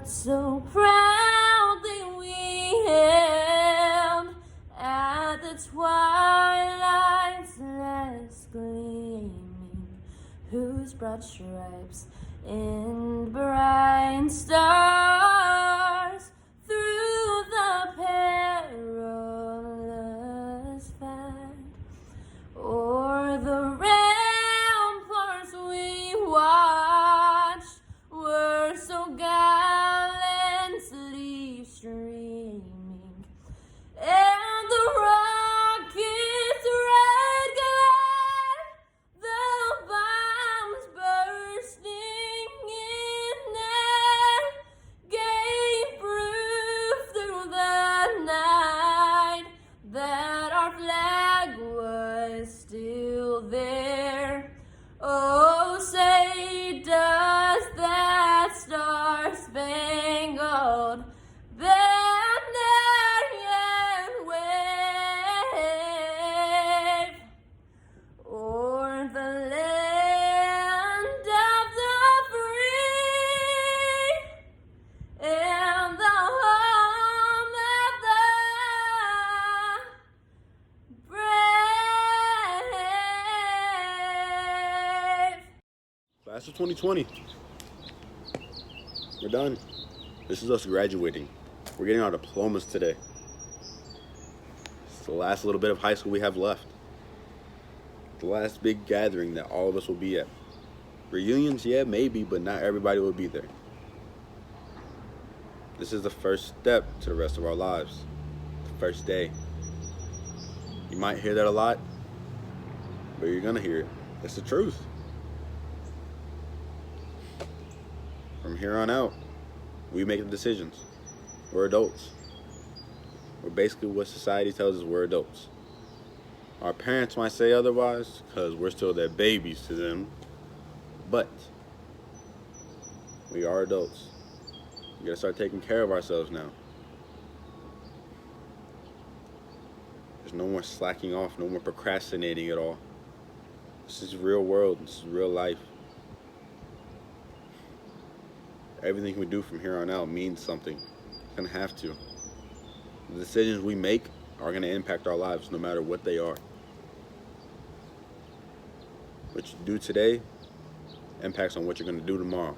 But so proudly we hailed at the twilight's last gleaming, whose broad stripes and bright stars through the perilous fight o'er the ramparts we watched were so gallantly streaming, and the rocket's red glare, the bombs bursting in air, gave proof through the night that our flag was still there. Oh, say does that star-spangled banner yet wave o'er the land of the free and the home of the brave? Class of 2020. We're done. This is us graduating. We're getting our diplomas today. It's the last little bit of high school we have left. The last big gathering that all of us will be at. Reunions, yeah, maybe, but not everybody will be there. This is the first step to the rest of our lives. The first day. You might hear that a lot, but you're gonna hear it. It's the truth. From here on out, we make the decisions. We're adults. We're basically what society tells us we're adults. Our parents might say otherwise because we're still their babies to them, but we are adults. We gotta start taking care of ourselves now. There's no more slacking off, no more procrastinating at all. This is real world, this is real life. Everything we do from here on out means something. It's gonna have to. The decisions we make are gonna impact our lives no matter what they are. What you do today impacts on what you're gonna do tomorrow.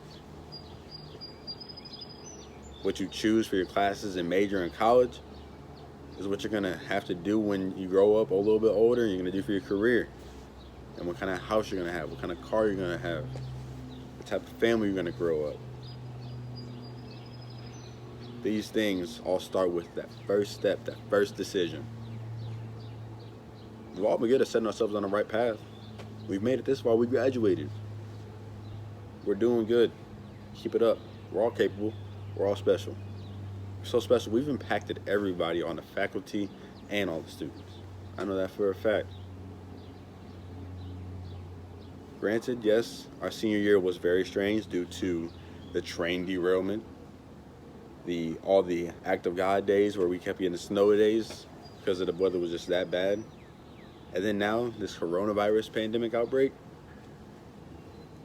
What you choose for your classes and major in college is what you're gonna have to do when you grow up a little bit older, and you're gonna do for your career. And what kind of house you're gonna have, what kind of car you're gonna have, what type of family you're gonna grow up. These things all start with that first step, that first decision. We've all been good at setting ourselves on the right path. We've made it this far, we graduated. We're doing good. Keep it up. We're all capable. We're all special. We're so special, we've impacted everybody on the faculty and all the students. I know that for a fact. Granted, yes, our senior year was very strange due to the train derailment, all the act of God days where we kept getting snow days because the weather was just that bad. And then now, this coronavirus pandemic outbreak,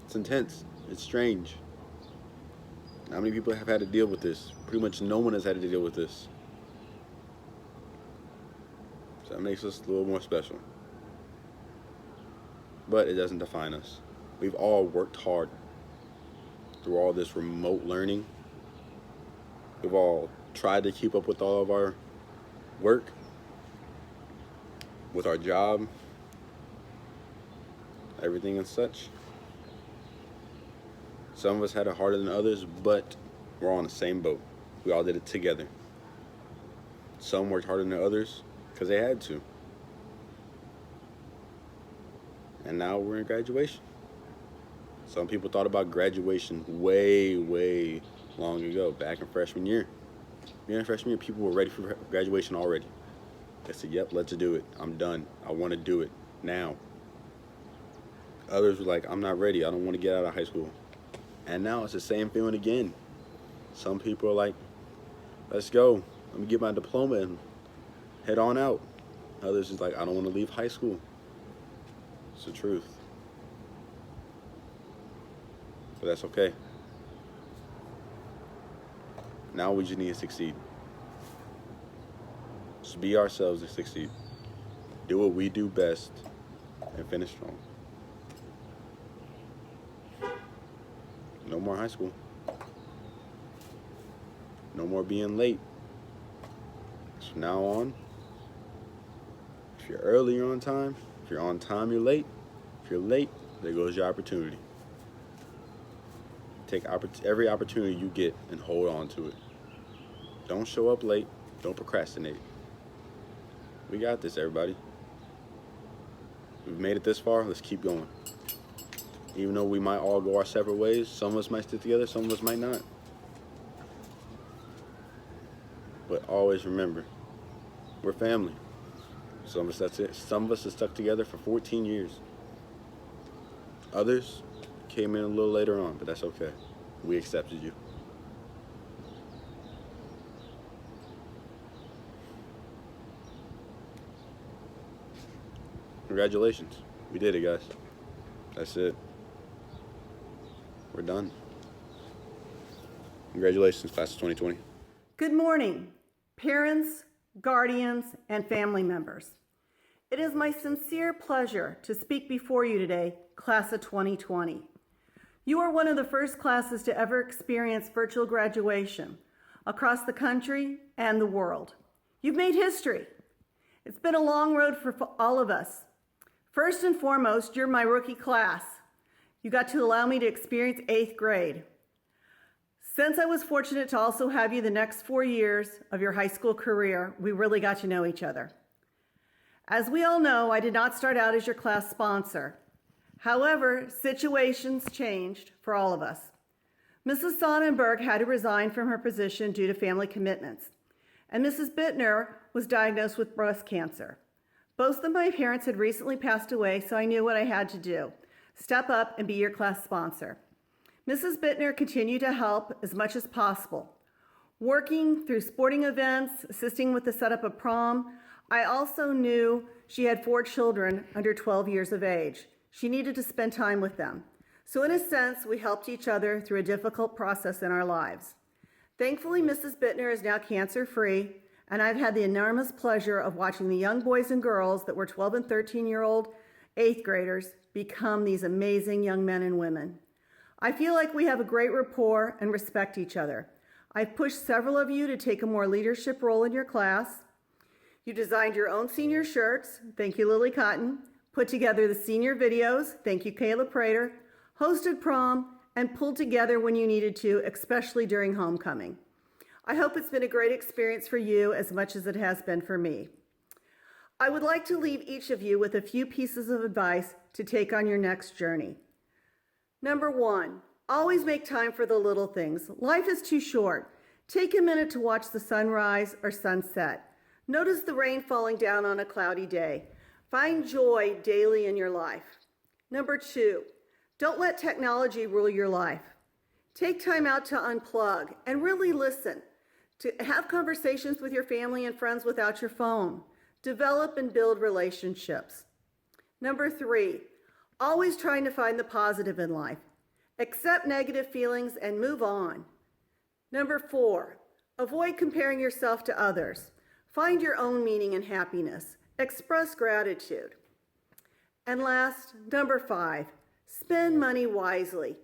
it's intense, it's strange. How many people have had to deal with this? Pretty much no one has had to deal with this. So that makes us a little more special. But it doesn't define us. We've all worked hard through all this remote learning. We've all tried to keep up with all of our work, with our job, everything and such. Some of us had it harder than others, but we're all in the same boat. We all did it together. Some worked harder than others because they had to. And now we're in graduation. Some people thought about graduation way, way long ago, back in freshman year. In freshman year, people were ready for graduation already. They said, yep, let's do it. I'm done. I want to do it now. Others were like, I'm not ready. I don't want to get out of high school. And now it's the same feeling again. Some people are like, let's go. Let me get my diploma and head on out. Others is like, I don't want to leave high school. It's the truth. But that's okay. Now we just need to succeed. Just be ourselves and succeed. Do what we do best and finish strong. No more high school. No more being late. From now on, if you're early, you're on time. If you're on time, you're late. If you're late, there goes your opportunity. Take every opportunity you get and hold on to it. Don't show up late. Don't procrastinate. We got this, everybody. We've made it this far. Let's keep going. Even though we might all go our separate ways, some of us might stick together, some of us might not. But always remember, we're family. Some of us, that's it. Some of us have stuck together for 14 years. Others came in a little later on, but that's okay. We accepted you. Congratulations. We did it, guys. That's it. We're done. Congratulations, class of 2020. Good morning, parents, guardians, and family members. It is my sincere pleasure to speak before you today, class of 2020. You are one of the first classes to ever experience virtual graduation across the country and the world. You've made history. It's been a long road for all of us. First and foremost, you're my rookie class. You got to allow me to experience 8th grade. Since I was fortunate to also have you the next 4 years of your high school career, we really got to know each other. As we all know, I did not start out as your class sponsor. However, situations changed for all of us. Mrs. Sonnenberg had to resign from her position due to family commitments, and Mrs. Bittner was diagnosed with breast cancer. Both of my parents had recently passed away, so I knew what I had to do: step up and be your class sponsor. Mrs. Bittner continued to help as much as possible, working through sporting events, assisting with the setup of prom. I also knew she had 4 children under 12 years of age. She needed to spend time with them. So in a sense, we helped each other through a difficult process in our lives. Thankfully, Mrs. Bittner is now cancer-free, and I've had the enormous pleasure of watching the young boys and girls that were 12 and 13-year-old 8th graders become these amazing young men and women. I feel like we have a great rapport and respect each other. I've pushed several of you to take a more leadership role in your class. You designed your own senior shirts, thank you Lily Cotton, put together the senior videos, thank you Kayla Prater, hosted prom, and pulled together when you needed to, especially during homecoming. I hope it's been a great experience for you as much as it has been for me. I would like to leave each of you with a few pieces of advice to take on your next journey. Number 1, always make time for the little things. Life is too short. Take a minute to watch the sunrise or sunset. Notice the rain falling down on a cloudy day. Find joy daily in your life. Number 2, don't let technology rule your life. Take time out to unplug and really listen, to have conversations with your family and friends without your phone. Develop and build relationships. Number 3, always trying to find the positive in life. Accept negative feelings and move on. Number 4, avoid comparing yourself to others. Find your own meaning and happiness. Express gratitude. And last, number 5, spend money wisely.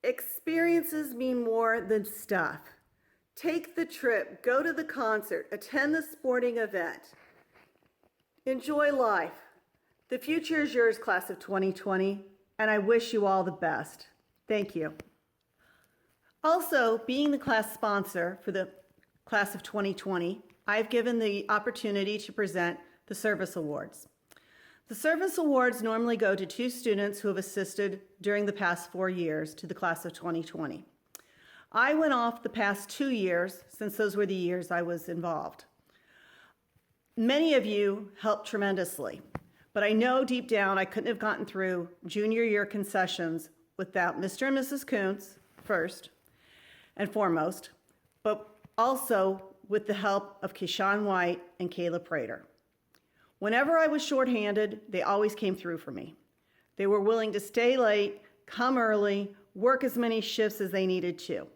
Experiences mean more than stuff. Take the trip, go to the concert, attend the sporting event. Enjoy life. The future is yours, class of 2020, and I wish you all the best. Thank you. Also, being the class sponsor for the class of 2020, I've given the opportunity to present the service awards. The service awards normally go to 2 students who have assisted during the past 4 years to the class of 2020. I went off the past 2 years since those were the years I was involved. Many of you helped tremendously, but I know deep down I couldn't have gotten through junior year concessions without Mr. and Mrs. Kuntz first and foremost, but also with the help of Keyshawn White and Kayla Prater. Whenever I was shorthanded, they always came through for me. They were willing to stay late, come early, work as many shifts as they needed to.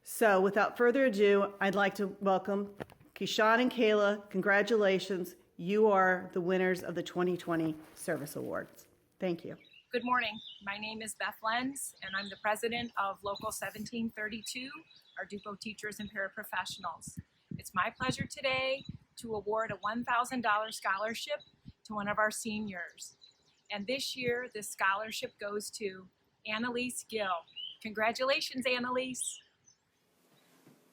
So without further ado, I'd like to welcome Keyshawn and Kayla. Congratulations. You are the winners of the 2020 Service Awards. Thank you. Good morning. My name is Beth LENZ, and I'm the president of Local 1732, our Dupo teachers and paraprofessionals. It's my pleasure today to award a $1,000 scholarship to one of our seniors. And this year, this scholarship goes to Annalise Gill. Congratulations, Annalise.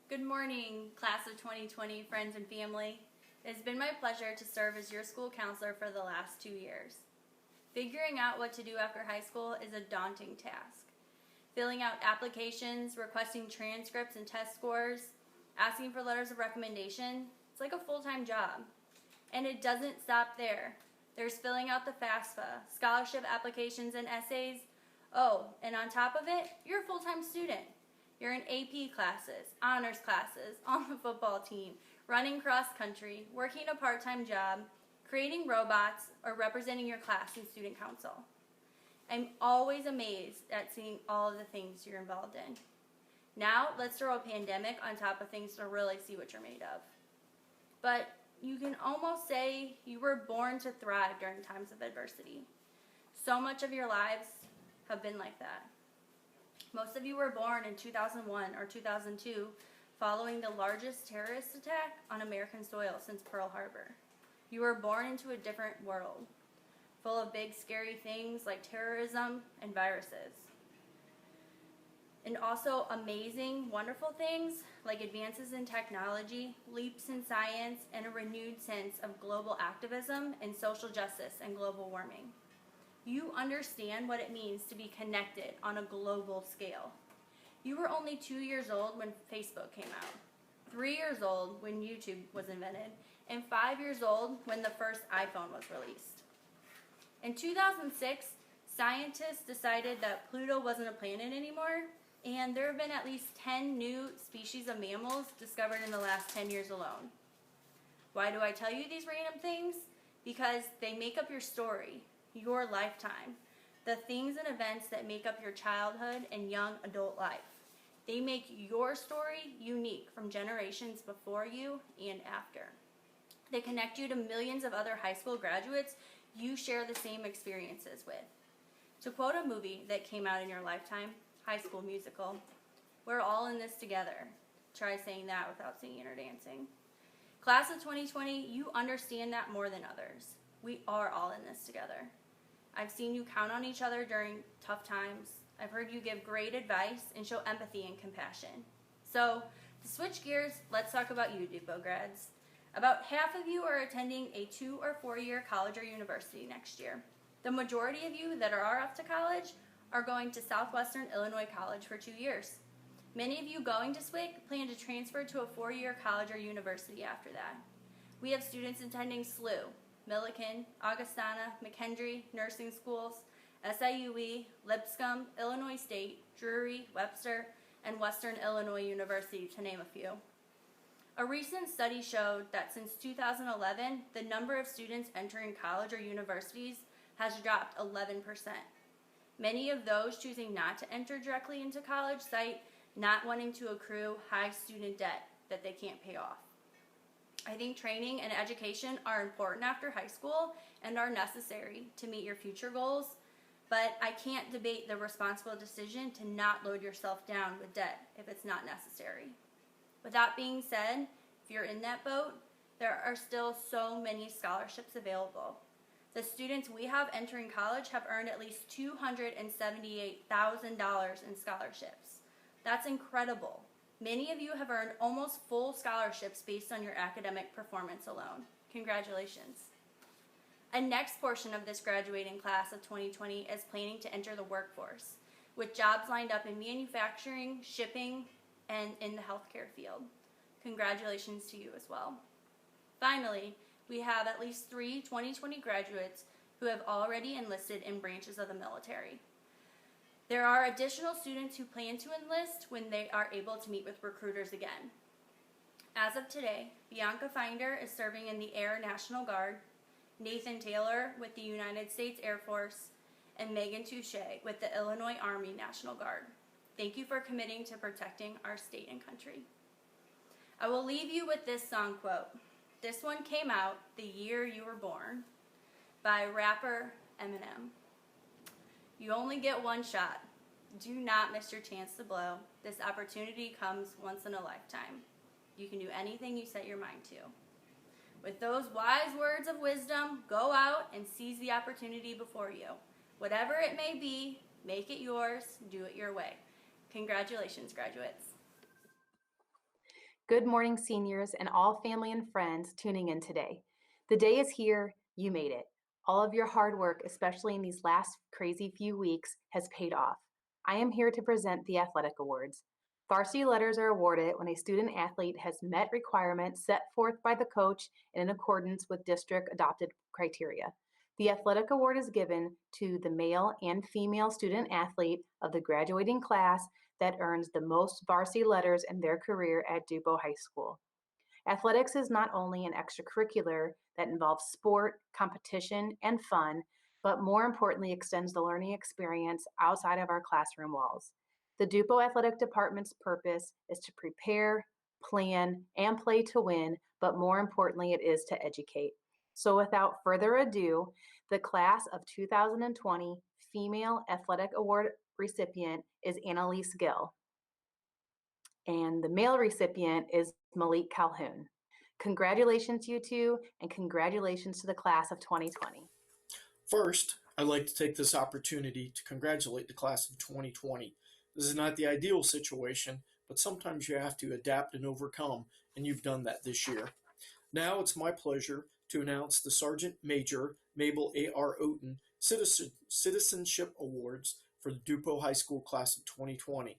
Good morning, class of 2020, friends and family. It has been my pleasure to serve as your school counselor for the last 2 years. Figuring out what to do after high school is a daunting task. Filling out applications, requesting transcripts and test scores, asking for letters of recommendation, it's like a full-time job. And it doesn't stop there. There's filling out the FAFSA, scholarship applications and essays. Oh, and on top of it, you're a full-time student. You're in AP classes, honors classes, on the football team, running cross-country, working a part-time job, creating robots, or representing your class in student council. I'm always amazed at seeing all of the things you're involved in. Now, let's throw a pandemic on top of things to really see what you're made of. But you can almost say you were born to thrive during times of adversity. So much of your lives have been like that. Most of you were born in 2001 or 2002, following the largest terrorist attack on American soil since Pearl Harbor. You were born into a different world, full of big, scary things like terrorism and viruses. And also amazing, wonderful things like advances in technology, leaps in science, and a renewed sense of global activism and social justice and global warming. You understand what it means to be connected on a global scale. You were only 2 years old when Facebook came out, 3 years old when YouTube was invented, and 5 years old when the first iPhone was released. In 2006, scientists decided that Pluto wasn't a planet anymore, and there have been at least 10 new species of mammals discovered in the last 10 years alone. Why do I tell you these random things? Because they make up your story, your lifetime, the things and events that make up your childhood and young adult life. They make your story unique from generations before you and after. They connect you to millions of other high school graduates you share the same experiences with. To quote a movie that came out in your lifetime, High School Musical, we're all in this together. Try saying that without singing or dancing. Class of 2020, you understand that more than others. We are all in this together. I've seen you count on each other during tough times. I've heard you give great advice and show empathy and compassion. So, to switch gears, let's talk about you, Dupo grads. About half of you are attending a 2 or 4 year college or university next year. The majority of you that are off to college are going to Southwestern Illinois College for 2 years. Many of you going to SWIC plan to transfer to a 4-year college or university after that. We have students attending SLU, Millikan, Augustana, McHenry, nursing schools, SIUE, Lipscomb, Illinois State, Drury, Webster, and Western Illinois University, to name a few. A recent study showed that since 2011, the number of students entering college or universities has dropped 11%. Many of those choosing not to enter directly into college cite not wanting to accrue high student debt that they can't pay off. I think training and education are important after high school and are necessary to meet your future goals, but I can't debate the responsible decision to not load yourself down with debt if it's not necessary. With that being said, if you're in that boat, there are still so many scholarships available. The students we have entering college have earned at least $278,000 in scholarships. That's incredible. Many of you have earned almost full scholarships based on your academic performance alone. Congratulations. A next portion of this graduating class of 2020 is planning to enter the workforce, with jobs lined up in manufacturing, shipping, and in the healthcare field. Congratulations to you as well. Finally, we have at least 3 2020 graduates who have already enlisted in branches of the military. There are additional students who plan to enlist when they are able to meet with recruiters again. As of today, Bianca Finder is serving in the Air National Guard, Nathan Taylor with the United States Air Force, and Megan Touche with the Illinois Army National Guard. Thank you for committing to protecting our state and country. I will leave you with this song quote. This one came out the year you were born by rapper Eminem. You only get one shot. Do not miss your chance to blow. This opportunity comes once in a lifetime. You can do anything you set your mind to. With those wise words of wisdom, go out and seize the opportunity before you. Whatever it may be, make it yours, do it your way. Congratulations, graduates. Good morning, seniors and all family and friends tuning in today. The day is here, you made it. All of your hard work, especially in these last crazy few weeks, has paid off. I am here to present the athletic awards. Varsity letters are awarded when a student athlete has met requirements set forth by the coach and in accordance with district adopted criteria. The athletic award is given to the male and female student athlete of the graduating class that earns the most varsity letters in their career at Dupo High School. Athletics is not only an extracurricular that involves sport, competition, and fun, but more importantly extends the learning experience outside of our classroom walls. The Dupo Athletic Department's purpose is to prepare, plan, and play to win, but more importantly, it is to educate. So without further ado, the class of 2020 Female Athletic Award recipient is Annalise Gill, and the male recipient is Malik Calhoun. Congratulations, you two, and congratulations to the class of 2020. First, I'd like to take this opportunity to congratulate the class of 2020. This is not the ideal situation, but sometimes you have to adapt and overcome, and you've done that this year. Now it's my pleasure to announce the Sergeant Major Mabel A.R. OTTEN Citizenship Awards for the Dupo High School class of 2020.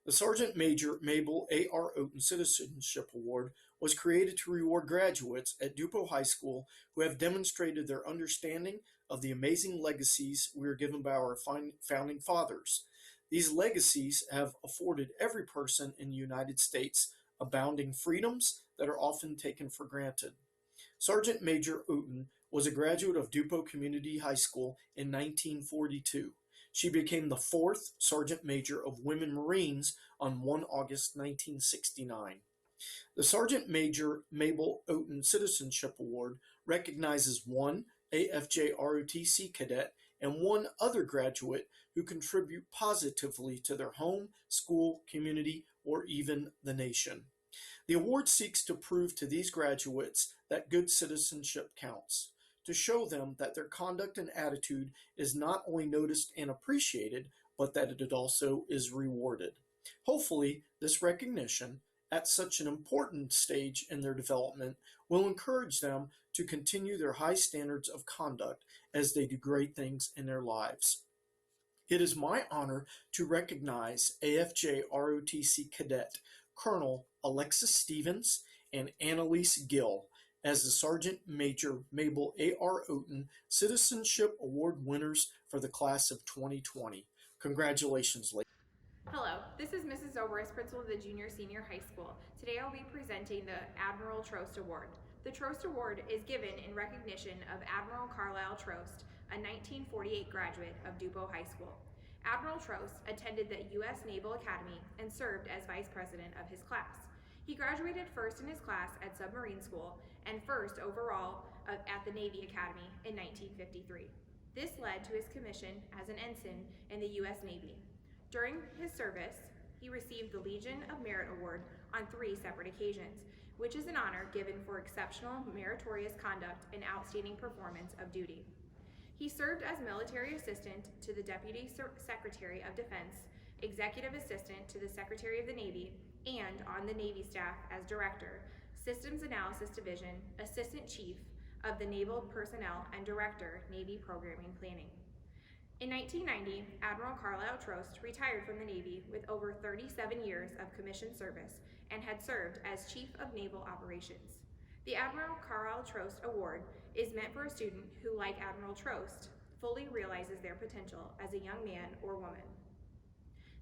The Sergeant Major Mabel A.R. OTTEN Citizenship Award was created to reward graduates at Dupo High School who have demonstrated their understanding of the amazing legacies we are given by our founding fathers. These legacies have afforded every person in the United States abounding freedoms that are often taken for granted. Sergeant Major OTTEN was a graduate of Dupo Community High School in 1942. She became the fourth Sergeant Major of Women Marines on 1 August 1969. The Sergeant Major Mabel OTTEN Citizenship Award recognizes one AFJ ROTC cadet and one other graduate who contribute positively to their home, school, community, or even the nation. The award seeks to prove to these graduates that good citizenship counts, to show them that their conduct and attitude is not only noticed and appreciated, but that it also is rewarded. Hopefully, this recognition at such an important stage in their development will encourage them to continue their high standards of conduct as they do great things in their lives. It is my honor to recognize AFJ ROTC Cadet Colonel Alexis Stevens and Annalise Gill as the Sergeant Major Mabel A.R. OTTEN Citizenship Award winners for the class of 2020. Congratulations, ladies. Hello, this is Mrs. ZOBRSIT, principal of the Junior Senior High School. Today I'll be presenting the Admiral Trost Award. The Trost Award is given in recognition of Admiral Carlisle Trost, a 1948 graduate of Dupo High School. Admiral Trost attended the U.S. Naval Academy and served as vice president of his class. He graduated first in his class at submarine school and first overall at the Navy Academy in 1953. This led to his commission as an ensign in the U.S. Navy. During his service, he received the Legion of Merit Award on 3 separate occasions, which is an honor given for exceptional meritorious conduct and outstanding performance of duty. He served as military assistant to the Deputy Secretary of Defense, executive assistant to the Secretary of the Navy, and on the Navy staff as director, Systems Analysis Division, assistant chief of the Naval Personnel, and director, Navy Programming Planning. In 1990, Admiral Carlisle Trost retired from the Navy with over 37 years of commissioned service and had served as Chief of Naval Operations. The Admiral Carlisle Trost Award is meant for a student who, like Admiral Trost, fully realizes their potential as a young man or woman.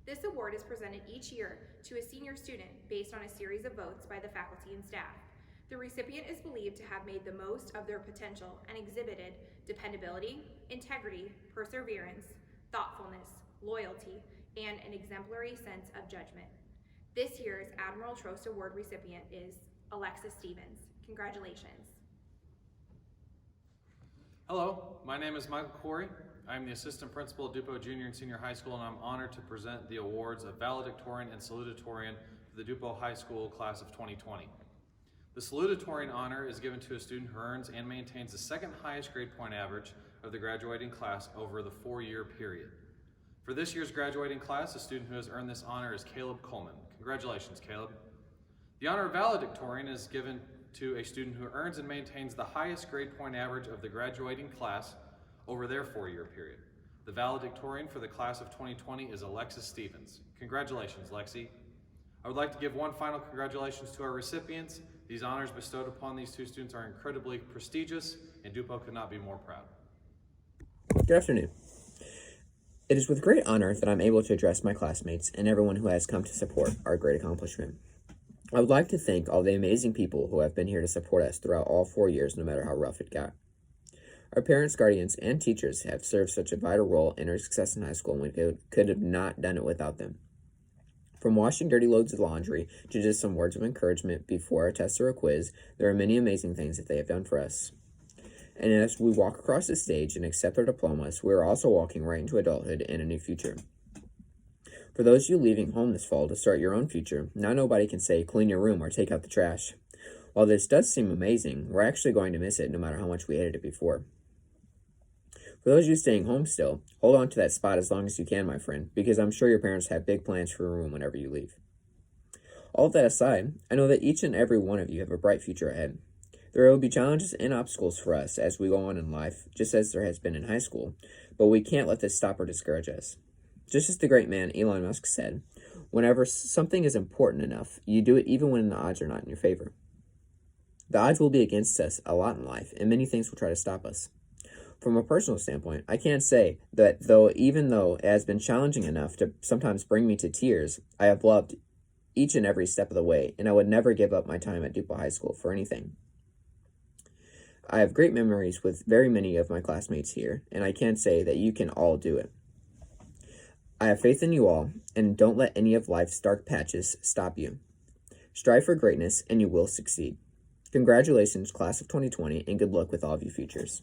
This award is presented each year to a senior student based on a series of votes by the faculty and staff. The recipient is believed to have made the most of their potential and exhibited dependability, integrity, perseverance, thoughtfulness, loyalty, and an exemplary sense of judgment. This year's Admiral Trost Award recipient is Alexis Stevens. Congratulations. Hello, my name is Michael CORY. I'm the Assistant Principal at Dupo Junior and Senior High School, and I'm honored to present the awards of Valedictorian and Salutatorian for the Dupo High School Class of 2020. The Salutatorian honor is given to a student who earns and maintains the second highest grade point average of the graduating class over the 4-year period. For this year's graduating class, the student who has earned this honor is KALEB Coleman. Congratulations, KALEB. The honor of Valedictorian is given to a student who earns and maintains the highest grade point average of the graduating class over their 4-year period. The valedictorian for the class of 2020 is Alexis Stevens. Congratulations, Lexi. I would like to give one final congratulations to our recipients. These honors bestowed upon these two students are incredibly prestigious, and Dupo could not be more proud. Good afternoon. It is with great honor that I'm able to address my classmates and everyone who has come to support our great accomplishment. I would like to thank all the amazing people who have been here to support us throughout all 4 years, no matter how rough it got. Our parents, guardians, and teachers have served such a vital role in our success in high school, and we could have not done it without them. From washing dirty loads of laundry to just some words of encouragement before a test or a quiz, there are many amazing things that they have done for us. And as we walk across the stage and accept our diplomas, we are also walking right into adulthood and a new future. For those of you leaving home this fall to start your own future, now nobody can say clean your room or take out the trash. While this does seem amazing, we're actually going to miss it no matter how much we hated it before. For those of you staying home still, hold on to that spot as long as you can, my friend, because I'm sure your parents have big plans for your room whenever you leave. All of that aside, I know that each and every one of you have a bright future ahead. There will be challenges and obstacles for us as we go on in life, just as there has been in high school, but we can't let this stop or discourage us. Just as the great man Elon Musk said, whenever something is important enough, you do it even when the odds are not in your favor. The odds will be against us a lot in life, and many things will try to stop us. From a personal standpoint, I can say that even though it has been challenging enough to sometimes bring me to tears, I have loved each and every step of the way, and I would never give up my time at Dupo High School for anything. I have great memories with very many of my classmates here, and I can say that you can all do it. I have faith in you all, and don't let any of life's dark patches stop you. Strive for greatness, and you will succeed. Congratulations, class of 2020, and good luck with all of your futures.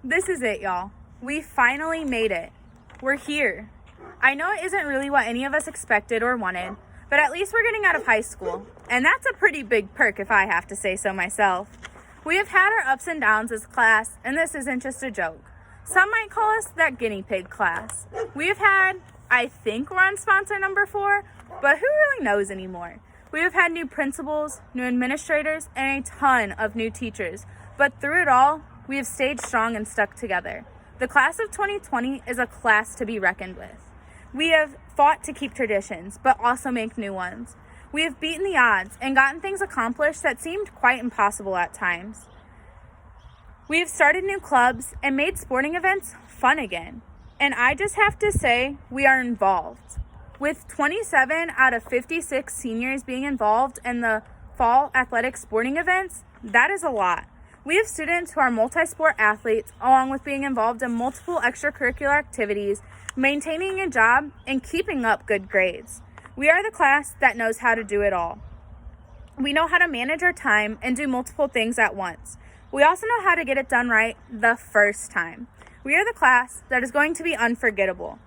This is it, y'all. We finally made it. We're here. I know it isn't really what any of us expected or wanted, but at least we're getting out of high school, and that's a pretty big perk if I have to say so myself. We have had our ups and downs as a class, and this isn't just a joke. Some might call us that guinea pig class. We have had, I think we're on sponsor number 4, but who really knows anymore? We have had new principals, new administrators, and a ton of new teachers, but through it all, we have stayed strong and stuck together. The class of 2020 is a class to be reckoned with. We have fought to keep traditions, but also make new ones. We have beaten the odds and gotten things accomplished that seemed quite impossible at times. We have started new clubs and made sporting events fun again. And I just have to say, we are involved. With 27 out of 56 seniors being involved in the fall athletic sporting events, that is a lot. We have students who are multi-sport athletes, along with being involved in multiple extracurricular activities, maintaining a job, and keeping up good grades. We are the class that knows how to do it all. We know how to manage our time and do multiple things at once. We also know how to get it done right the first time. We are the class that is going to be unforgettable.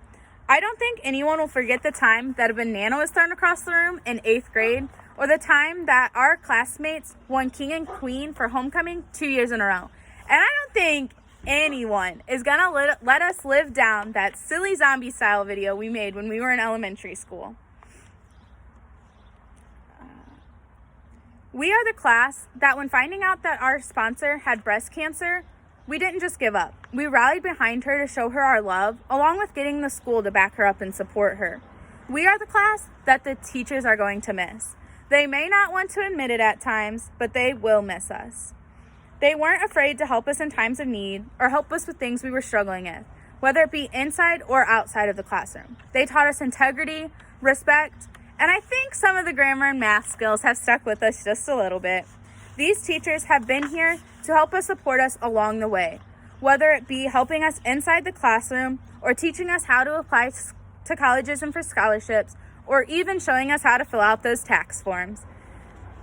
I don't think anyone will forget the time that a banana was thrown across the room in 8th grade, or the time that our classmates won King and Queen for homecoming 2 years in a row. And I don't think anyone is gonna let us live down that silly zombie style video we made when we were in elementary school. We are the class that when finding out that our sponsor had breast cancer, we didn't just give up. We rallied behind her to show her our love, along with getting the school to back her up and support her. We are the class that the teachers are going to miss. They may not want to admit it at times, but they will miss us. They weren't afraid to help us in times of need or help us with things we were struggling with, whether it be inside or outside of the classroom. They taught us integrity, respect, and I think some of the grammar and math skills have stuck with us just a little bit. These teachers have been here to help us support us along the way. whether it be helping us inside the classroom or teaching us how to apply to colleges and for scholarships, or even showing us how to fill out those tax forms.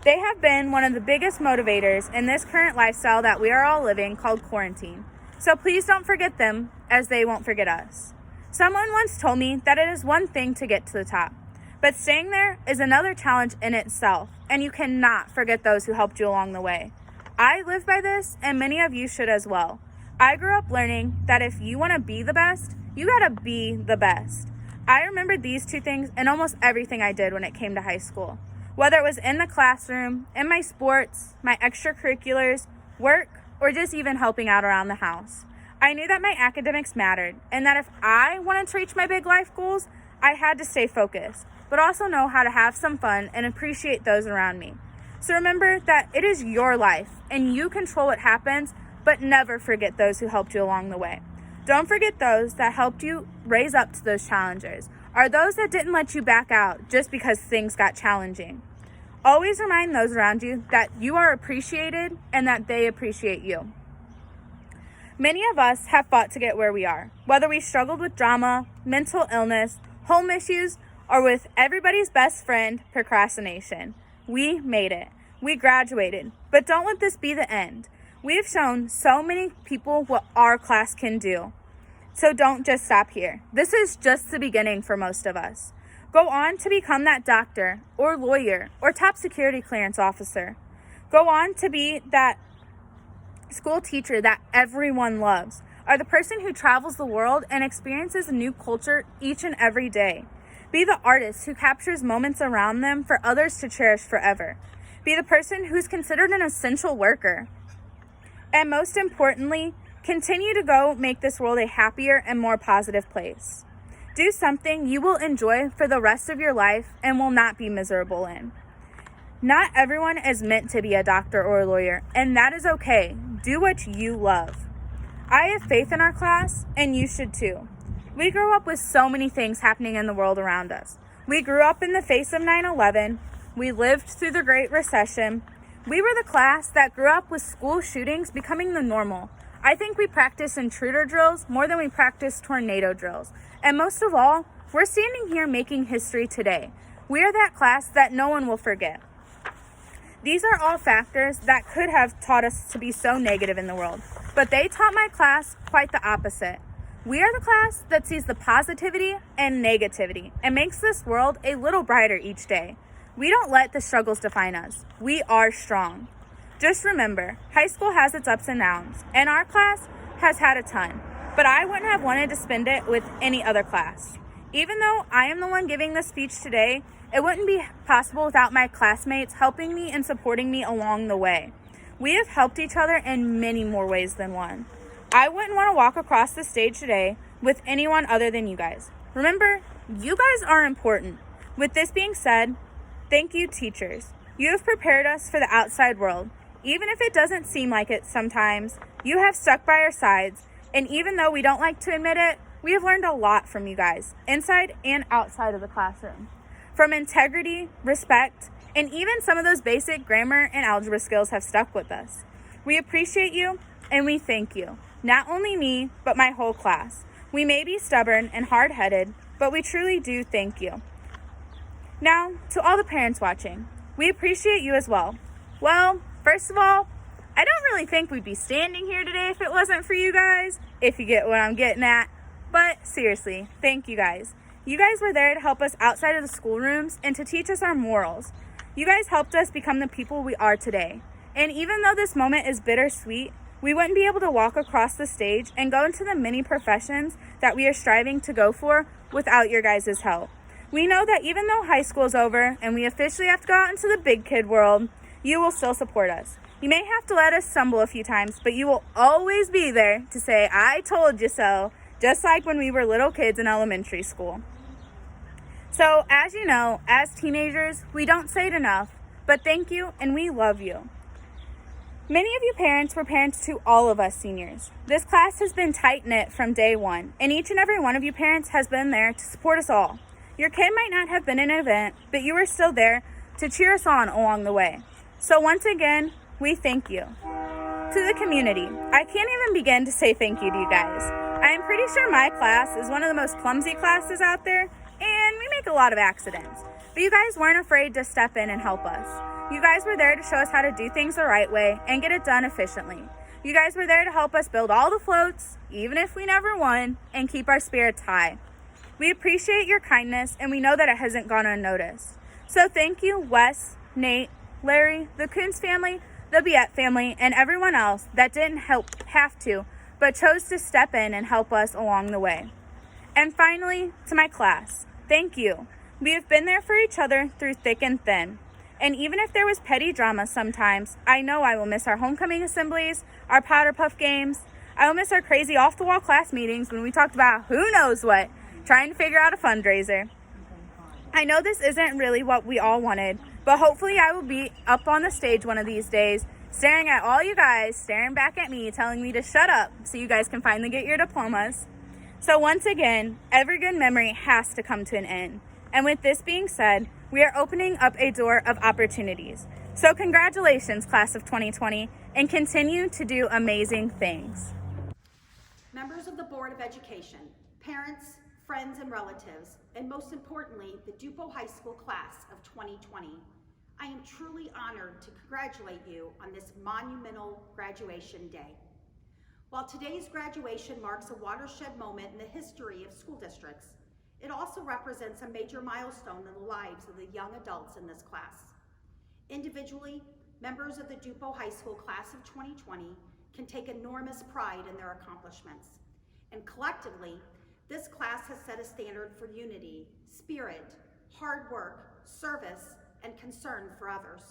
They have been one of the biggest motivators in this current lifestyle that we are all living called quarantine. So please don't forget them, as they won't forget us. Someone once told me that it is one thing to get to the top, but staying there is another challenge in itself, and you cannot forget those who helped you along the way. I live by this, and many of you should as well. I grew up learning that if you want to be the best, you gotta be the best. I remembered these two things in almost everything I did when it came to high school. Whether it was in the classroom, in my sports, my extracurriculars, work, or just even helping out around the house. I knew that my academics mattered, and that if I wanted to reach my big life goals, I had to stay focused, but also know how to have some fun and appreciate those around me. So remember that it is your life, and you control what happens, but never forget those who helped you along the way. Don't forget those that helped you raise up to those challenges, or those that didn't let you back out just because things got challenging. Always remind those around you that you are appreciated and that they appreciate you. Many of us have fought to get where we are, whether we struggled with drama, mental illness, home issues, or with everybody's best friend, procrastination. We made it. We graduated. But don't let this be the end. We've shown so many people what our class can do. So don't just stop here. This is just the beginning for most of us. Go on to become that doctor or lawyer or top security clearance officer. Go on to be that school teacher that everyone loves, or the person who travels the world and experiences a new culture each and every day. Be the artist who captures moments around them for others to cherish forever. Be the person who's considered an essential worker. And most importantly, continue to go make this world a happier and more positive place. Do something you will enjoy for the rest of your life and will not be miserable in. Not everyone is meant to be a doctor or a lawyer, and that is okay. Do what you love. I have faith in our class, and you should too. We grew up with so many things happening in the world around us. We grew up in the face of 9/11. We lived through the Great Recession. We were the class that grew up with school shootings becoming the normal. I think we practiced intruder drills more than we practiced tornado drills. And most of all, we're standing here making history today. We are that class that no one will forget. These are all factors that could have taught us to be so negative in the world, but they taught my class quite the opposite. We are the class that sees the positivity and negativity and makes this world a little brighter each day. We don't let the struggles define us. We are strong. Just remember, high school has its ups and downs, and our class has had a ton, but I wouldn't have wanted to spend it with any other class. Even though I am the one giving this speech today, it wouldn't be possible without my classmates helping me and supporting me along the way. We have helped each other in many more ways than one. I wouldn't want to walk across the stage today with anyone other than you guys. Remember, you guys are important. With this being said, thank you, teachers. You have prepared us for the outside world. Even if it doesn't seem like it sometimes, you have stuck by our sides, and even though we don't like to admit it, we have learned a lot from you guys, inside and outside of the classroom. From integrity, respect, and even some of those basic grammar and algebra skills have stuck with us. We appreciate you, and we thank you. Not only me, but my whole class. We may be stubborn and hard-headed, but we truly do thank you. Now, to all the parents watching, we appreciate you as well. Well, first of all, I don't really think we'd be standing here today if it wasn't for you guys, if you get what I'm getting at. But seriously, thank you guys. You guys were there to help us outside of the schoolrooms and to teach us our morals. You guys helped us become the people we are today. And even though this moment is bittersweet, we wouldn't be able to walk across the stage and go into the many professions that we are striving to go for without your guys' help. We know that even though high school is over and we officially have to go out into the big kid world, you will still support us. You may have to let us stumble a few times, but you will always be there to say, "I told you so," just like when we were little kids in elementary school. So, as you know, as teenagers, we don't say it enough, but thank you and we love you. Many of you parents were parents to all of us seniors. This class has been tight-knit from day one, and each and every one of you parents has been there to support us all. Your kid might not have been in an event, but you were still there to cheer us on along the way. So once again, we thank you. To the community, I can't even begin to say thank you to you guys. I am pretty sure my class is one of the most clumsy classes out there, and we make a lot of accidents. But you guys weren't afraid to step in and help us. You guys were there to show us how to do things the right way and get it done efficiently. You guys were there to help us build all the floats, even if we never won, and keep our spirits high. We appreciate your kindness, and we know that it hasn't gone unnoticed. So thank you, Wes, Nate, Larry, the Coons family, the BETH family, and everyone else that didn't have to, but chose to step in and help us along the way. And finally, to my class, thank you. We have been there for each other through thick and thin. And even if there was petty drama sometimes, I know I will miss our homecoming assemblies, our powder puff games. I will miss our crazy off-the-wall class meetings when we talked about who knows what, trying to figure out a fundraiser. I know this isn't really what we all wanted, but hopefully I will be up on the stage one of these days, staring at all you guys, staring back at me, telling me to shut up so you guys can finally get your diplomas. So once again, every good memory has to come to an end. And with this being said, we are opening up a door of opportunities. So congratulations, class of 2020, and continue to do amazing things. Members of the Board of Education, parents, friends, and relatives, and most importantly, the Dupo High School class of 2020, I am truly honored to congratulate you on this monumental graduation day. While today's graduation marks a watershed moment in the history of school districts, it also represents a major milestone in the lives of the young adults in this class. Individually, members of the Dupo High School class of 2020 can take enormous pride in their accomplishments. And collectively, this class has set a standard for unity, spirit, hard work, service, and concern for others.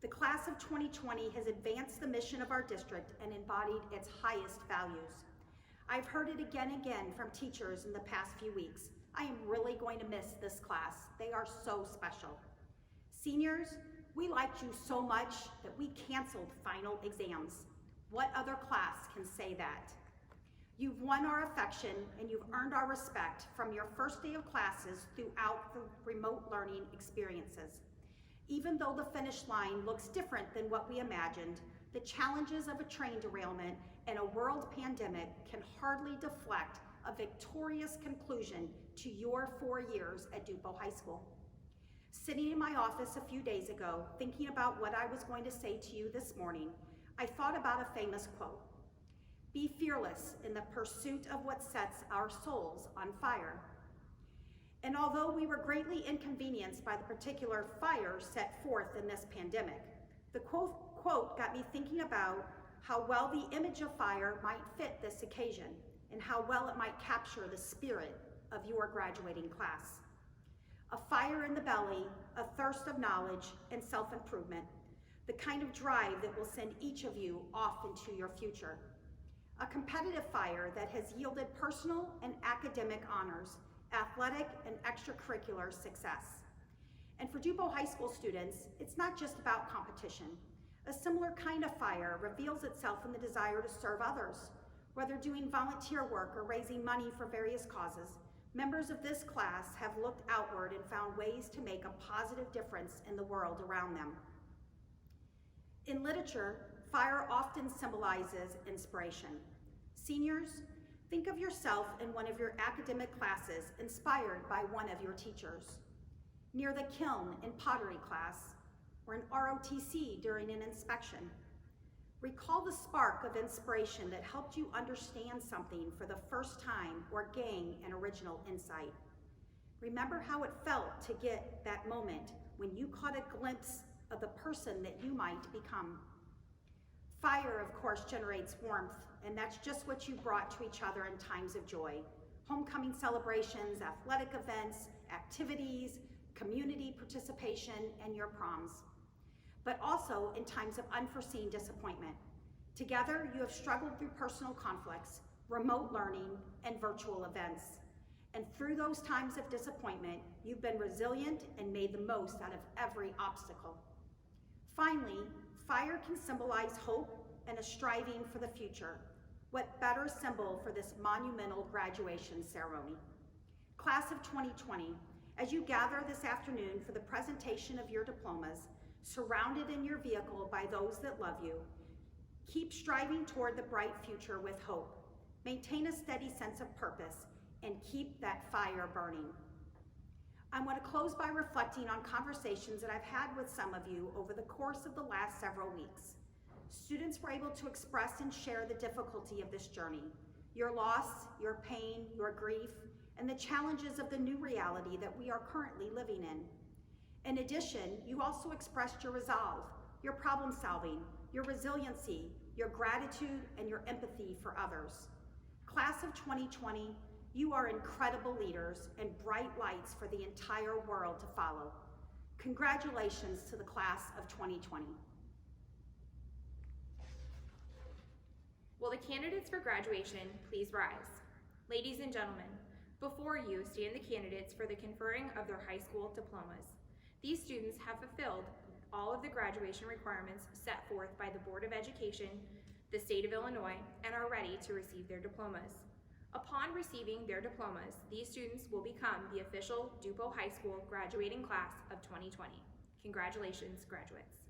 The class of 2020 has advanced the mission of our district and embodied its highest values. I've heard it again and again from teachers in the past few weeks. I am really going to miss this class. They are so special. Seniors, we liked you so much that we canceled final exams. What other class can say that? You've won our affection and you've earned our respect from your first day of classes throughout the remote learning experiences. Even though the finish line looks different than what we imagined, the challenges of a train derailment and a world pandemic can hardly deflect a victorious conclusion to your 4 years at Dupo High School. Sitting in my office a few days ago, thinking about what I was going to say to you this morning, I thought about a famous quote. Be fearless in the pursuit of what sets our souls on fire. And although we were greatly inconvenienced by the particular fire set forth in this pandemic, the quote got me thinking about how well the image of fire might fit this occasion and how well it might capture the spirit of your graduating class. A fire in the belly, a thirst of knowledge and self-improvement, the kind of drive that will send each of you off into your future. A competitive fire that has yielded personal and academic honors, athletic and extracurricular success. And for Dupo High School students, it's not just about competition. A similar kind of fire reveals itself in the desire to serve others. Whether doing volunteer work or raising money for various causes, members of this class have looked outward and found ways to make a positive difference in the world around them. In literature, fire often symbolizes inspiration. Seniors, think of yourself in one of your academic classes inspired by one of your teachers. Near the kiln in pottery class, or an ROTC during an inspection. Recall the spark of inspiration that helped you understand something for the first time or gain an original insight. Remember how it felt to get that moment when you caught a glimpse of the person that you might become. Fire, of course, generates warmth, and that's just what you brought to each other in times of joy. Homecoming celebrations, athletic events, activities, community participation, and your proms. But also in times of unforeseen disappointment. Together, you have struggled through personal conflicts, remote learning, and virtual events. And through those times of disappointment, you've been resilient and made the most out of every obstacle. Finally, fire can symbolize hope and a striving for the future. What better symbol for this monumental graduation ceremony? Class of 2020, as you gather this afternoon for the presentation of your diplomas, surrounded in your vehicle by those that love you, Keep striving toward the bright future with hope. Maintain a steady sense of purpose and keep that fire burning. I want to close by reflecting on conversations that I've had with some of you over the course of the last several weeks. Students were able to express and share the difficulty of this journey, your loss, your pain, your grief, and the challenges of the new reality that we are currently living in. In addition, you also expressed your resolve, your problem solving, your resiliency, your gratitude, and your empathy for others. Class of 2020, you are incredible leaders and bright lights for the entire world to follow. Congratulations to the class of 2020. Will the candidates for graduation please rise? Ladies and gentlemen, before you stand the candidates for the conferring of their high school diplomas. These students have fulfilled all of the graduation requirements set forth by the Board of Education, the state of Illinois, and are ready to receive their diplomas. Upon receiving their diplomas, these students will become the official Dupo High School graduating class of 2020. Congratulations, graduates.